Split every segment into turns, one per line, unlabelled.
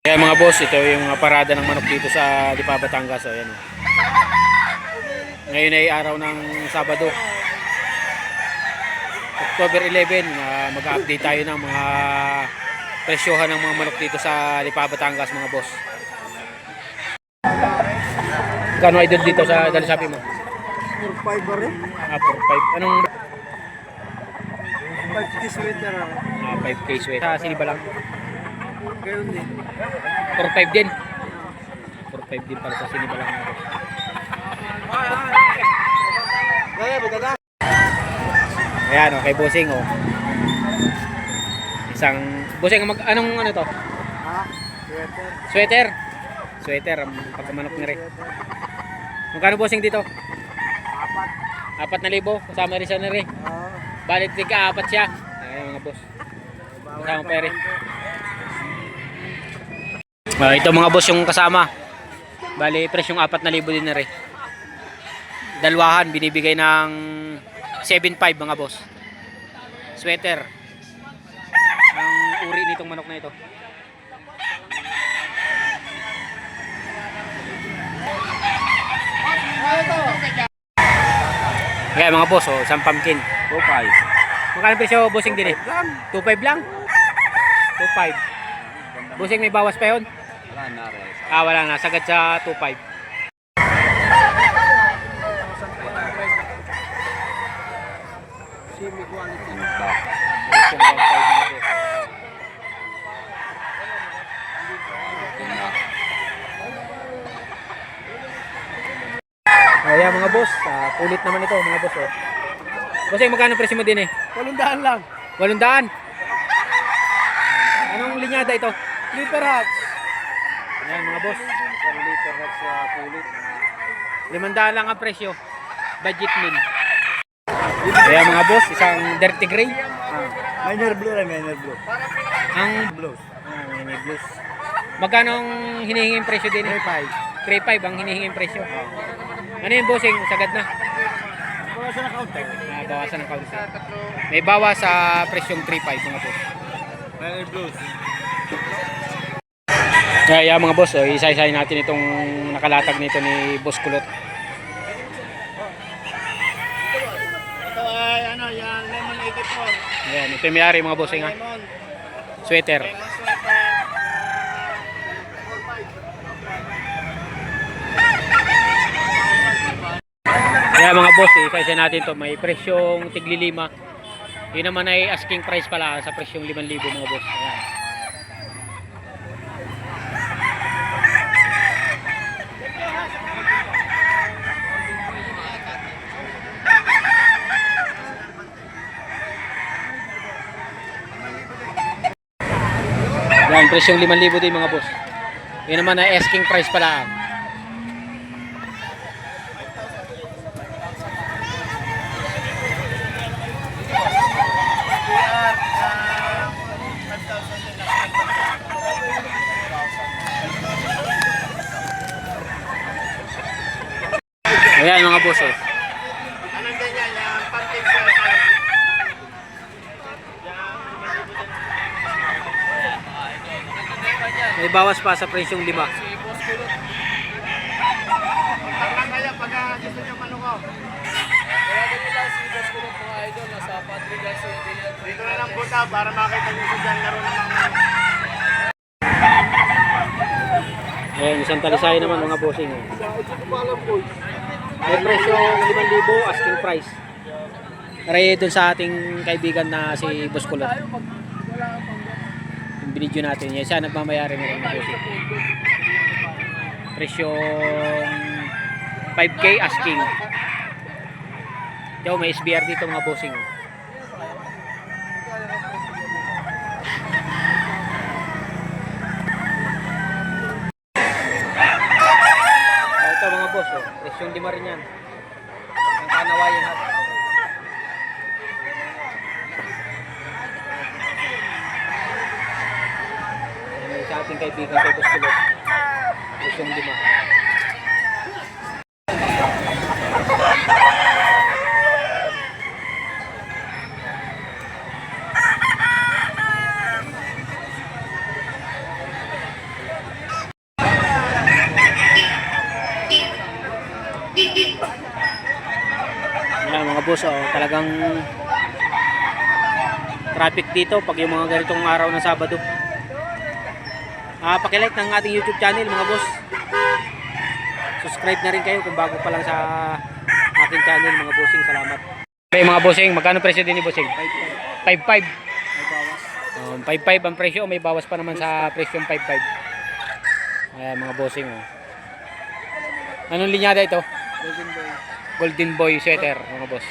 Kaya mga boss, ito yung parada ng manok dito sa Lipa, Batangas. Ayan. Ngayon ay araw ng Sabado, October 11. Mag-update tayo ng mga presyohan ng mga manok dito sa Lipa, Batangas mga boss. Kano idol dito sa Dalisapi mo?
4-5 ba rin?
4-5. Anong
5K sweater.
5K sweat. Sa Siniba lang.
Ganoon din.
4-5 din. 4-5 din para sa Siniba lang. Ayan, okay, bossing oh. Isang bossing anong ano to?
Ha? Sweater.
Sweater. Sweater ang pagkamanok ni Re. Magkano bossing dito? 4,000 kasama rin siya ni Re. Balit tika-4 siya. Ayan mga boss. Kasama pa rin. Ito mga boss yung kasama. Bali presyong 4,000 din na rin. Dalwahan binibigay ng 7,500 mga boss. Sweater. Ang uri nitong manok na ito. Kaya mga boss, oh, isang pumpkin.
2-5.
Magkano presyo bossing din eh? 2,500 lang. 2,500. Bossing may bawas pa yun?
Wala na rin.
Wala na. Sagad sa 2,500.
Semi quality.
Ayan mga boss, kulit naman ito mga boss. Oh. Bossing, magkano presyo mo din eh?
800 lang.
800. Anong linyada ito?
Sleeper hats.
Ayan mga boss.
Sleeper hats sa kulit.
500 lang ang presyo. Budget meal. Ayan mga boss, isang dirty gray.
Miner blue rin, miner blue.
Ang
Blues.
mini blues. Magkano ang hinihinging presyo din eh?
3-5.
3,500 ang hinihinging presyo. Ano yung bossing? Sagad na.
Bawasan na counter.
Bawasan ng kaunti. May bawas sa presyong 3,500 mga boss.
Miner blues.
Kaya mga boss, oh, isa-isahin natin itong nakalatag nito ni Boss Kulot.
Ito ay ano, yung lemon 84.
Ayan, ito yung may-ari mga bossing ha.
Lemon.
Sweater.
Lemon sweater.
Kaya mga boss, isa-isa natin to. May presyong tigli-5. Yun naman ay asking price pala sa presyong 5,000 mga boss. Ayan. Yan, presyong 5,000 din mga boss. Yun naman ay asking price pala. Ayan mga boss oh.
Anong ganyan? Yung pumpkin sweater.
May bawas pa sa presyong 5.
Tama kaya pag gusto nyo manukaw.
Tawagan nyo lang si Boss Kulot mga idol. Nasa Patrigas
Dito na lang punta para makita nyo sa dyan laro ng mga
Ayan, isang talisay naman mga bossing oh. May presyo 5,000 asking price. Aray doon sa ating kaibigan na si Boss Kulot. Yung binidyo natin. Yan siya nagmamayari ng mga bossing. Presyong 5K asking. Yo, may SBR dito mga bossing. Ito mga boss, oh. Presyong 5 rin yan. Ang kanawayan hat. Yan sa ating kaibigan kay Boss Kulot. Presyong 5. mga boss, oh, talagang traffic dito pag yung mga ganitong araw ng Sabado. Paki-like ng ating YouTube channel mga boss. Subscribe na rin kayo kung bago pa lang sa aking channel mga bossing. Salamat. Okay mga bossing, magkano presyo din ni bossing? 5.5. 5.5 ang presyo, may bawas pa naman sa presyong 5.5. Ayan mga bossing, oh. Anong linyada ito? Golden Boy sweater mga boss.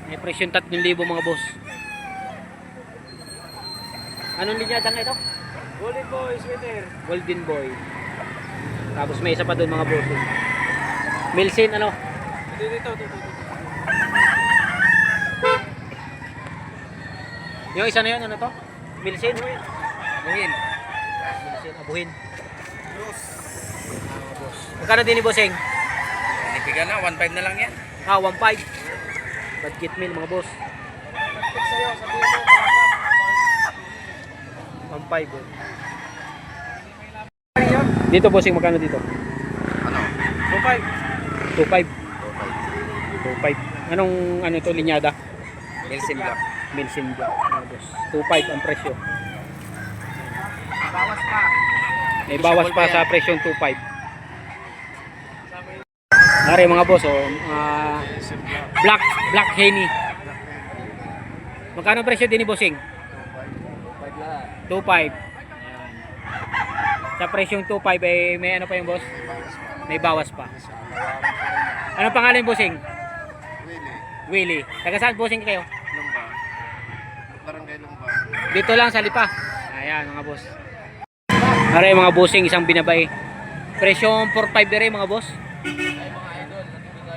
May presyong 3,000 mga boss. Anong linyada nga ito?
Golden Boy sweater.
Golden Boy. Tapos may isa pa doon mga boss. Milsin ano?
Dito.
Yung isa na yun, ano to? Milsin? Abuhin. Milsin, abuhin. Magkano din ni bossing?
Pinipigan na, 1.5 na lang yan.
1.5. Budget meal mga boss.
Nagpik sa'yo, sabihin mo.
1.5. Dito bossing, magkano dito?
Ano?
2.5. 2.5. Anong ano to linyada?
Milsim Black.
Milsin Black mga boss. 2.5 ang presyo.
Bawas pa.
May bawas pa sa presyong 2.5. Nari mga boss, oh, Black Henny. Magkano ang presyo din ni bossing? 2.5. Ayan. Sa presyong 2.5 ay may ano pa yung boss? May bawas pa. Anong pangalan yung bossing? Willie. Taga saan bossing kayo?
Lumba. Barangay Lumba.
Dito lang sa Lipa. Ayan mga boss. Aray mga bossing, isang binabay. Presyong 4.5 din rin mga boss.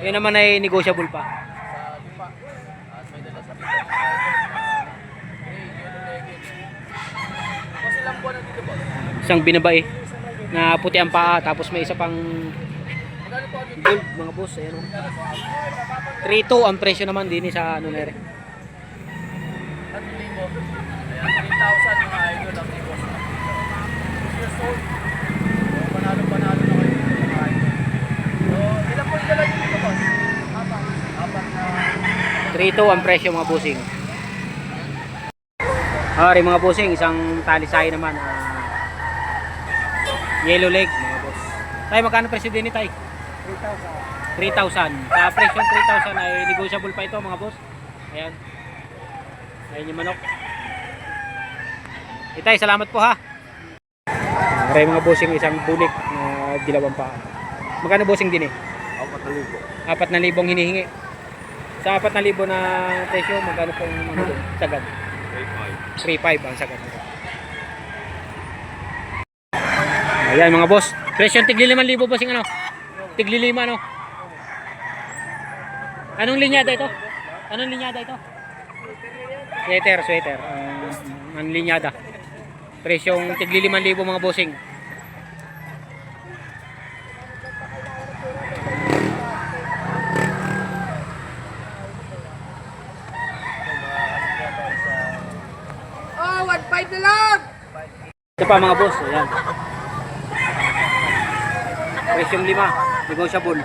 Yun naman ay negotiable pa. Isang binabay na puti ang paa, tapos may isa pang gold mga boss. Ayan, oh. 3.2 ang presyo naman din sa ano na rin.
3,000 mga idol ang ibos. Years old. Panalo na kayo mga idol. So, ilan po yung dala nyo dito boss? Apat na
3.2 ang presyo mga bossing. Ari mga bossing, isang talisay naman. Yellow leg mga boss. Tay, magkano presyo din ni Tay? 3,000. Sa presyong 3,000 ay negotiable pa ito mga boss. Ayan. Ayan yung manok. Itay, salamat po ha. Aray mga bossing, isang bulik na dilawang pa. Magkano bossing din eh? 4,000 hinihingi. Sa 4,000 na presyo, magkano pong ano doon? Sagad? 3.5 ang sagad. Ayan mga boss. Presyo tigli 5,000 bossing ano? Tigli 5 ano? Anong linyada ito? Anong linyada ito? Sweater. Ang linyada. Presyong tigli 5,000 mga bossing.
Oh, 1.5 na lang!
Ito pa mga boss, ayan. Presyong 5, negotiable.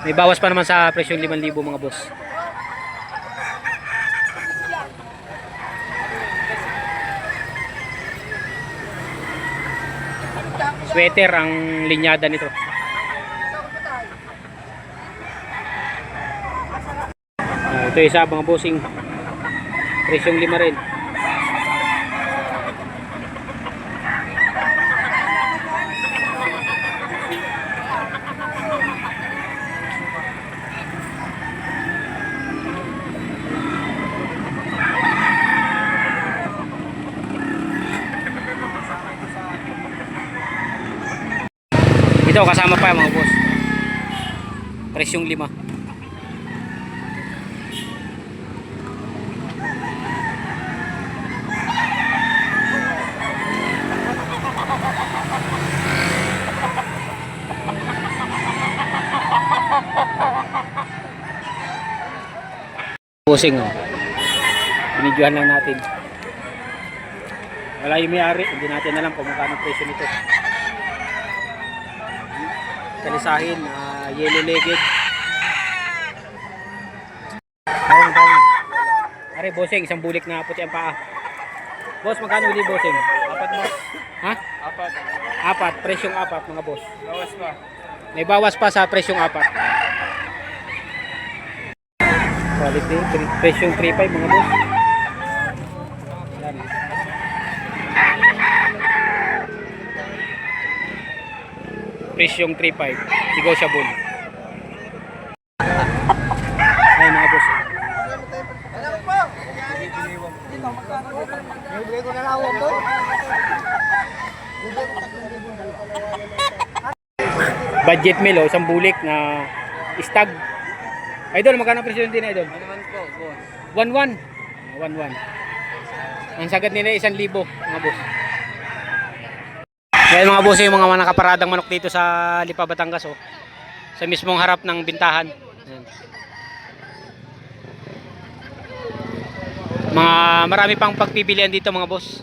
May bawas pa naman sa presyong 5,000 mga boss. Sweater ang linyada nito. Ito isa mga bossing. Presyong 5 rin. Ito kasama pa mga boss. Presyong 5. Bossing oh. Binidyohan lang natin. Wala yung may-ari, hindi natin alam kung magkano presyo nito. Kalisahin, yellow legged. Are, bossing, isang bulik na puti ang paa. Boss, magkano uli bossing?
4 boss.
Ha?
4.
4, presyong 4 mga boss.
Bawas pa.
May bawas pa sa presyong 4. Quality, presyong 3.5 mga boss. Yan. Presyong 3.5, negotiable. Ayun mga boss. Budget meal, isang bulik na stag. Idol, magkano presyo din idol?
Ano naman po, boss?
1-1. 1-1. Ang sagad nila 1,000 mga boss. Ngayon mga boss, yung mga nakaparadang manok dito sa Lipa, Batangas, oh. Sa mismong harap ng bintahan. Ayan. Marami pang pagpipilian dito mga boss.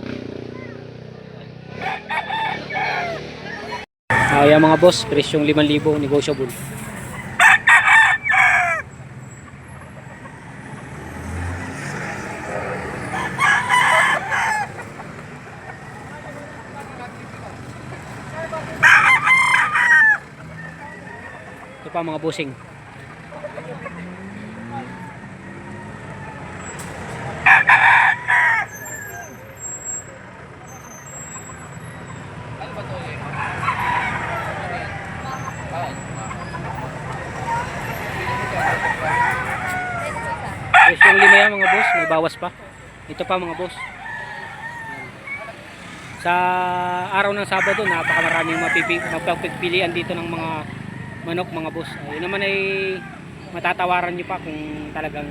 Ayan mga boss, presyong 5,000, negotiable. Ito pa mga bossing. Presyong 5 yan mga boss, may bawas pa. Ito pa mga boss. Sa araw ng Sabado, napakamaraming mapagpipilian dito ng mga manok mga boss. Yun naman ay matatawaran nyo pa kung talagang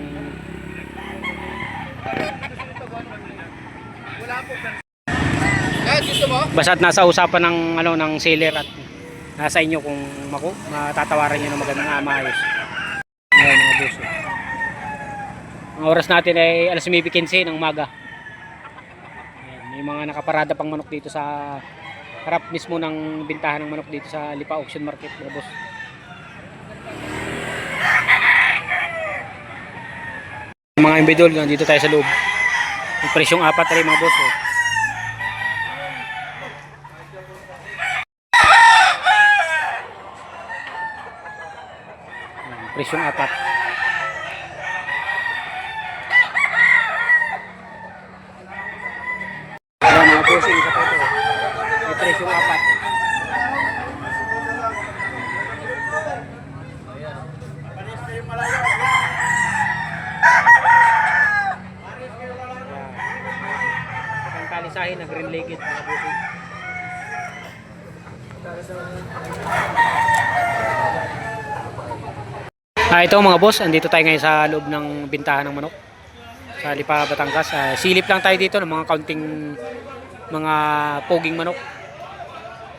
basta't nasa usapan ng ng seller at nasa inyo kung matatawaran nyo ng magandang maayos. Ngayon mga boss. Ang oras natin ay 9:15 ng umaga. May mga nakaparada pang manok dito sa harap mismo ng bintahan ng manok dito sa Lipa Auction Market mga boss. Mga imbidol, nandito tayo sa loob. Yung presyong 4 rin mga boss. Oh. Presyong 4. Ayan mga bossing sa photo. May presyong 4. Ang kalisahin na green legged mga bossing. Ito mga boss, andito tayo ngayon sa loob ng bintahan ng manok sa Lipa, Batangas. Silip lang tayo dito ng mga kaunting mga poging manok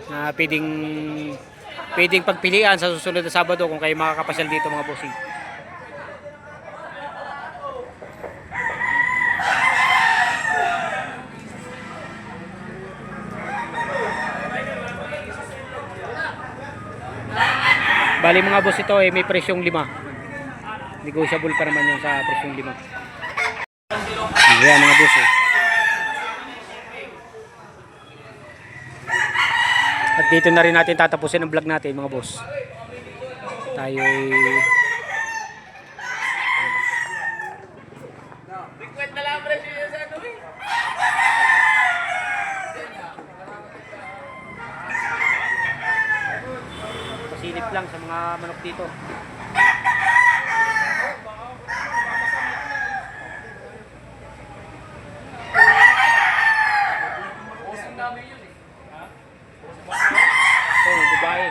na pwedeng pagpilian sa susunod na Sabado kung kayo makakapasyal dito mga bossing. Bali mga boss, ito may presyong 5. Negotiable pa naman yung sa presyong 5. Ayan mga boss. At dito na rin natin tatapusin ang vlog natin mga boss. Tayo pasilip lang sa mga manok dito. Oh, babae.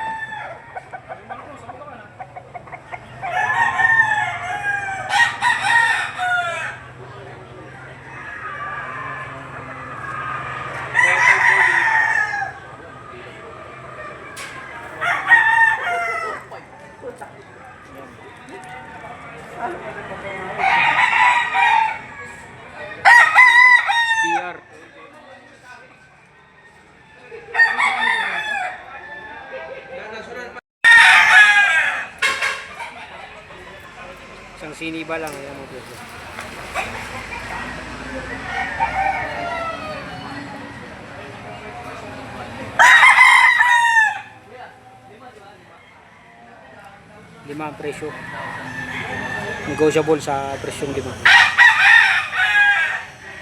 Pang siniba lang. Ayan mga boss. Lima ang presyo. Negotiable sa presyong lima.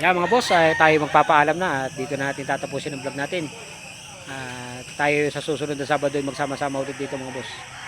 Yan mga boss, tayo magpapaalam na at dito na natin tatapusin ang vlog natin. Tayo sa susunod na Sabado ay magsama-sama ulit dito mga boss.